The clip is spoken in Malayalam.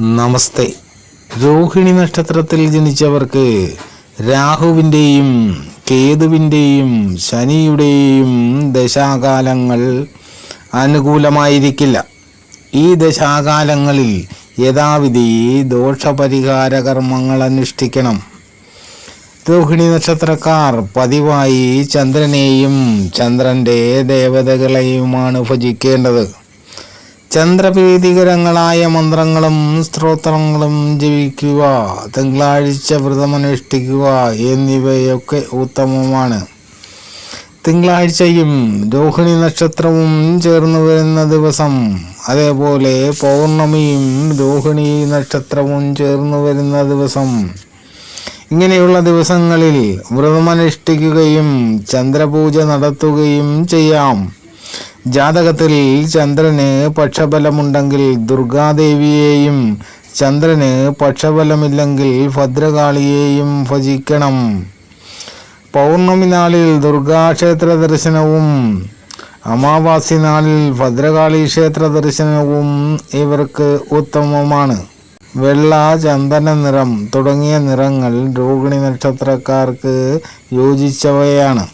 നമസ്തേ. രോഹിണി നക്ഷത്രത്തിൽ ജനിച്ചവർക്ക് രാഹുവിൻ്റെയും കേതുവിൻ്റെയും ശനിയുടെയും ദശാകാലങ്ങൾ അനുകൂലമായിരിക്കില്ല. ഈ ദശാകാലങ്ങളിൽ യഥാവിധി ദോഷപരിഹാര കർമ്മങ്ങൾ അനുഷ്ഠിക്കണം. രോഹിണി നക്ഷത്രക്കാർ പതിവായി ചന്ദ്രനെയും ചന്ദ്രൻ്റെ ദേവതകളെയുമാണ് ഭജിക്കേണ്ടത്. ചന്ദ്രപ്രീതികരങ്ങളായ മന്ത്രങ്ങളും സ്തോത്രങ്ങളും ജപിക്കുക, തിങ്കളാഴ്ച വ്രതമനുഷ്ഠിക്കുക എന്നിവയൊക്കെ ഉത്തമമാണ്. തിങ്കളാഴ്ചയും രോഹിണി നക്ഷത്രവും ചേർന്ന് വരുന്ന ദിവസം, അതേപോലെ പൗർണമിയും രോഹിണി നക്ഷത്രവും ചേർന്ന് വരുന്ന ദിവസം, ഇങ്ങനെയുള്ള ദിവസങ്ങളിൽ വ്രതമനുഷ്ഠിക്കുകയും ചന്ദ്രപൂജ നടത്തുകയും ചെയ്യാം. ജാതകത്തിൽ ചന്ദ്രന് പക്ഷബലമുണ്ടെങ്കിൽ ദുർഗാദേവിയെയും, ചന്ദ്രന് പക്ഷബലമില്ലെങ്കിൽ ഭദ്രകാളിയെയും ഭജിക്കണം. പൗർണമി നാളിൽ ദുർഗാക്ഷേത്ര ദർശനവും അമാവാസി നാളിൽ ഭദ്രകാളി ക്ഷേത്ര ദർശനവും ഇവർക്ക് ഉത്തമമാണ്. വെള്ള, ചന്ദന നിറം തുടങ്ങിയ നിറങ്ങൾ രോഹിണി നക്ഷത്രക്കാർക്ക് യോജിച്ചവയാണ്.